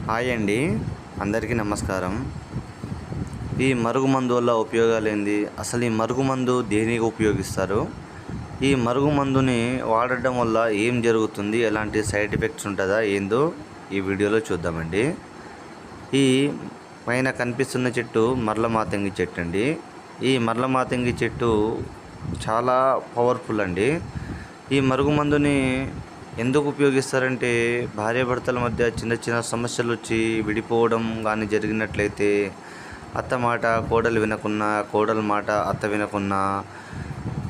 Hi అండి, అందరికీ నమస్కారం. ఈ మరుగుమందు వల్ల ఉపయోగాలు ఏంది, అసలు ఈ మరుగుమందు దేనికి ఉపయోగిస్తారు, ఈ మరుగుమందుని వాడటం వల్ల ఏం జరుగుతుంది, ఎలాంటి సైడ్ ఎఫెక్ట్స్ ఉంటుందా ఏందో ఈ వీడియోలో చూద్దామండి. ఈ పైన కనిపిస్తున్న చెట్టు మరలమాతంగి చెట్టు అండి. ఈ మరలమాతంగి చెట్టు చాలా పవర్ఫుల్ అండి. ఈ మరుగుమందుని ఎందుకు ఉపయోగిస్తారంటే, భార్యాభర్తల మధ్య చిన్న చిన్న సమస్యలు వచ్చి విడిపోవడం కానీ జరిగినట్లయితే, అత్త మాట కోడలు వినకున్నా, కోడల మాట అత్త వినకున్నా,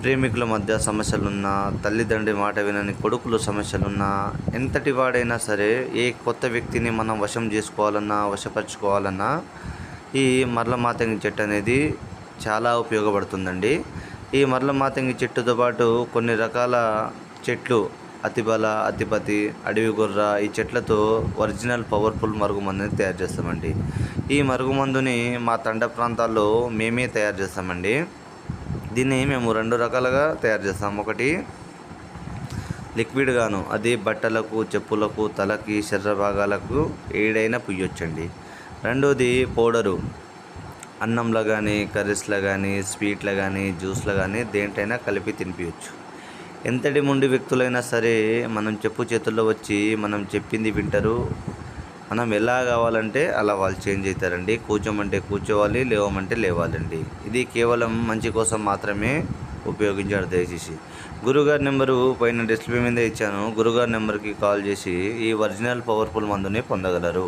ప్రేమికుల మధ్య సమస్యలున్నా, తల్లిదండ్రి మాట వినని కొడుకులు సమస్యలున్నా, ఎంతటి వాడైనా సరే ఏ కొత్త వ్యక్తిని మనం వశం చేసుకోవాలన్నా, వశపరచుకోవాలన్నా ఈ మరలమాతంగి చెట్టు అనేది చాలా ఉపయోగపడుతుందండి. ఈ మరలమాతంగి చెట్టుతో పాటు కొన్ని రకాల చెట్లు, అతిబల, అతిపతి, అడవి గొర్ర, ఈ చెట్లతో ఒరిజినల్ పవర్ఫుల్ మరుగుమందుని తయారు చేస్తామండి. ఈ మరుగుమందుని మా తండ ప్రాంతాల్లో మేమే తయారు చేస్తామండి. దీన్ని మేము 2 రకాలుగా తయారు చేస్తాం. ఒకటి లిక్విడ్ గాను, అది బట్టలకు, చెప్పులకు, తలకి, శరీర భాగాలకు ఏడైనా పుయ్యొచ్చండి. రెండోది పౌడరు, అన్నంలో కానీ, కర్రీస్లో కానీ, స్వీట్లో కానీ, జ్యూస్లో కానీ దేంటైనా కలిపి తినిపించచ్చు. ఎంతటి ముండి వ్యక్తులైనా సరే మనం చెప్పు చేతుల్లో వచ్చి మనం చెప్పింది వింటారు. మనం ఎలా కావాలంటే అలా వాళ్ళు చేంజ్ అవుతారండి. కూర్చోమంటే కూర్చోవాలి, లేవమంటే లేవాలండి. ఇది కేవలం మంచి కోసం మాత్రమే ఉపయోగించాడు. దయచేసి గురుగారి నెంబరు పైన డిస్ప్లే మీద ఇచ్చాను. గురుగారి నెంబర్కి కాల్ చేసి ఈ ఒరిజినల్ పవర్ఫుల్ మందుని పొందగలరు.